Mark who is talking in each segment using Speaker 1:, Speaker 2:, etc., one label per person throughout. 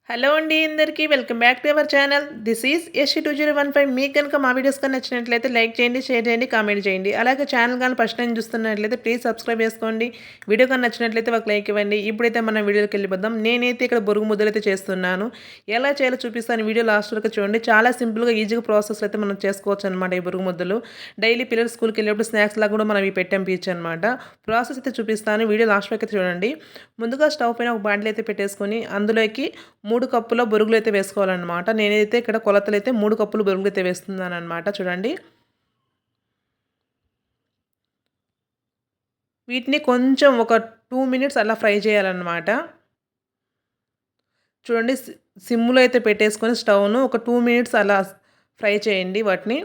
Speaker 1: Hello అండి అందరికీ welcome back to our channel. This is యషి2015. మీకు కనుక మా వీడియోస్ కానీ నచ్చినట్లయితే లైక్ చేయండి, షేర్ చేయండి, కామెంట్ చేయండి. అలాగే ఛానల్ కానీ ఫస్ట్ టైం చూస్తున్నట్లయితే ప్లీజ్ సబ్స్క్రైబ్ చేసుకోండి. వీడియో కానీ నచ్చినట్లయితే ఒక లైక్ ఇవ్వండి. ఇప్పుడైతే మనం వీడియోకి వెళ్ళిపోదాం. నేనైతే ఇక్కడ బొరుగు ముద్దలు అయితే చేస్తున్నాను. ఎలా చేయాలో చూపిస్తాను, వీడియో లాస్ట్ వరకు చూడండి. చాలా సింపుల్గా ఈజీగా ప్రాసెస్ అయితే మనం చేసుకోవచ్చు అనమాట. ఈ బొరుగు ముద్దలు డైలీ పిల్లలు స్కూల్కి వెళ్ళేప్పుడు స్నాక్స్ లాగా కూడా మనం ఇవి పెట్టంపించచ్చు అనమాట. ప్రాసెస్ అయితే చూపిస్తాను, వీడియో లాస్ట్ వరకు అయితే చూడండి. ముందుగా స్టవ్ పైన ఒక బాండిల్ అయితే పెట్టేసుకొని అందులోకి 3 కప్పుల బొరుగులు అయితే వేసుకోవాలన్నమాట. నేనైతే ఇక్కడ కొలతలైతే 3 కప్పులు బొరుగులు అయితే వేస్తున్నానన్నమాట. చూడండి, వీటిని కొంచెం ఒక 2 మినిట్స్ అలా ఫ్రై చేయాలన్నమాట. చూడండి, సిమ్లో అయితే పెట్టేసుకొని స్టవ్ను ఒక 2 మినిట్స్ అలా ఫ్రై చేయండి వాటిని.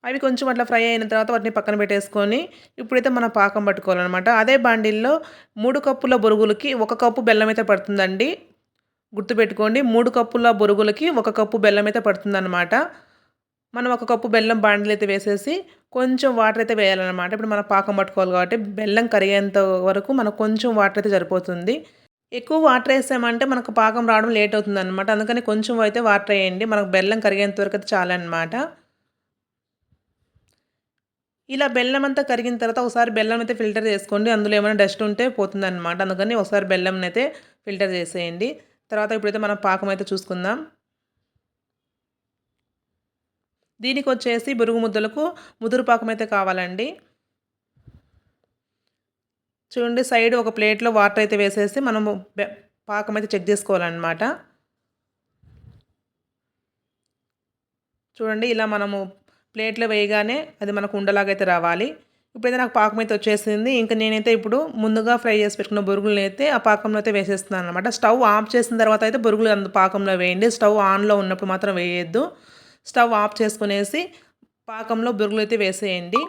Speaker 1: అవి కొంచెం అట్లా ఫ్రై అయిన తర్వాత వాటిని పక్కన పెట్టేసుకొని ఇప్పుడైతే మనం పాకం పట్టుకోవాలన్నమాట. అదే బాండిల్లో 3 కప్పుల బొరుగులకి 1 కప్పు బెల్లం అయితే పడుతుందండి. గుర్తుపెట్టుకోండి, 3 కప్పుల బొరుగులకి 1 కప్పు బెల్లం అయితే పడుతుందన్నమాట. మనం 1 కప్పు బెల్లం బాండిలో అయితే వేసేసి కొంచెం వాటర్ అయితే వేయాలన్నమాట. ఇప్పుడు మనం పాకం పట్టుకోవాలి కాబట్టి బెల్లం కరిగేంత వరకు మనకు కొంచెం వాటర్ అయితే సరిపోతుంది. ఎక్కువ వాటర్ వేసామంటే మనకు పాకం రావడం లేట్ అవుతుందన్నమాట. అందుకని కొంచెం అయితే వాటర్ వేయండి. మనకు బెల్లం కరిగేంత వరకు అయితే చాలన్నమాట. ఇలా బెల్లం అంతా కరిగిన తర్వాత ఒకసారి బెల్లం అయితే ఫిల్టర్ చేసుకోండి. అందులో ఏమైనా డస్ట్ ఉంటే పోతుందన్నమాట. అందుకని ఒకసారి బెల్లంని అయితే ఫిల్టర్ చేసేయండి. తర్వాత ఇప్పుడైతే మనం పాకం అయితే చూసుకుందాం. దీనికి వచ్చేసి బురుగు ముద్దలకు ముదురు పాకం అయితే కావాలండి. చూడండి, సైడ్ ఒక ప్లేట్లో వాటర్ అయితే వేసేసి మనము పాకం అయితే చెక్ చేసుకోవాలన్నమాట. చూడండి, ఇలా మనము ప్లేట్లో వేయగానే అది మనకు ఉండలాగైతే రావాలి. ఇప్పుడైతే నాకు పాకం అయితే వచ్చేసింది. ఇంకా నేనైతే ఇప్పుడు ముందుగా ఫ్రై చేసి పెట్టుకున్న బొరుగులను అయితే ఆ పాకంలో అయితే వేసేస్తున్నాను అనమాట. స్టవ్ ఆఫ్ చేసిన తర్వాత అయితే బొరుగులు పాకంలో వేయండి. స్టవ్ ఆన్లో ఉన్నప్పుడు మాత్రం వేయొద్దు. స్టవ్ ఆఫ్ చేసుకునేసి పాకంలో బొరుగులు అయితే వేసేయండి.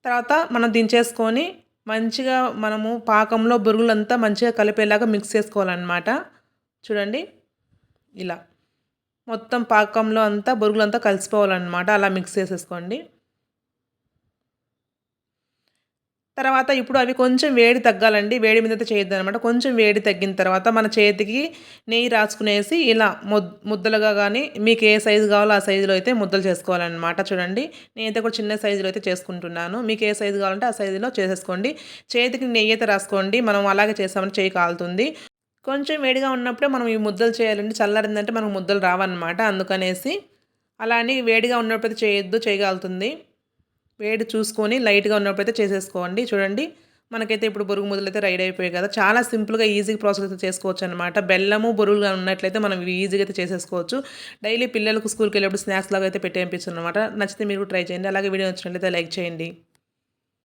Speaker 1: తర్వాత మనం దించేసుకొని మంచిగా మనము పాకంలో బొరుగులంతా మంచిగా కలిపేలాగా మిక్స్ చేసుకోవాలన్నమాట. చూడండి, ఇలా మొత్తం పాకంలో అంతా బొరుగులంతా కలిసిపోవాలన్నమాట. అలా మిక్స్ చేసేసుకోండి. తర్వాత ఇప్పుడు అవి కొంచెం వేడి తగ్గాలండి. వేడి మీద అయితే చేయొద్దనమాట. కొంచెం వేడి తగ్గిన తర్వాత మన చేతికి నెయ్యి రాసుకునేసి ఇలా ముద్దలుగా కానీ మీకు ఏ సైజు కావాలో ఆ సైజులో అయితే ముద్దలు చేసుకోవాలన్నమాట. చూడండి, నేనైతే కూడా చిన్న సైజులో అయితే చేసుకుంటున్నాను. మీకు ఏ సైజు కావాలంటే ఆ సైజులో చేసేసుకోండి. చేతికి నెయ్యి అయితే రాసుకోండి. మనం అలాగే చేసామంటే చేయి కాలుతుంది. కొంచెం వేడిగా ఉన్నప్పుడే మనం ఈ ముద్దలు చేయాలండి. చల్లారిందంటే మనకు ముద్దలు రావన్నమాట. అందుకనేసి అలా అని వేడిగా ఉన్నప్పుడైతే చేయొద్దు, చేయగలుగుతుంది. వేడి చూసుకొని లైట్గా ఉన్నప్పుడైతే చేసేసుకోండి. చూడండి, మనకైతే ఇప్పుడు బొరుగు ముద్దలు అయితే రెడీ అయిపోయాయి కదా. చాలా సింపుల్గా ఈజీగా ప్రాసెస్ అయితే చేసుకోవచ్చు అనమాట. బెల్లము బొరుగులుగా ఉన్నట్లయితే మనం ఇవి ఈజీగా అయితే చేసేసుకోవచ్చు. డైలీ పిల్లలకు స్కూల్కి వెళ్ళేప్పుడు స్నాక్స్ లాగా అయితే పెట్టేపించు అనమాట. నచ్చితే మీరు ట్రై చేయండి. అలాగే వీడియో నచ్చినట్లయితే లైక్ చేయండి.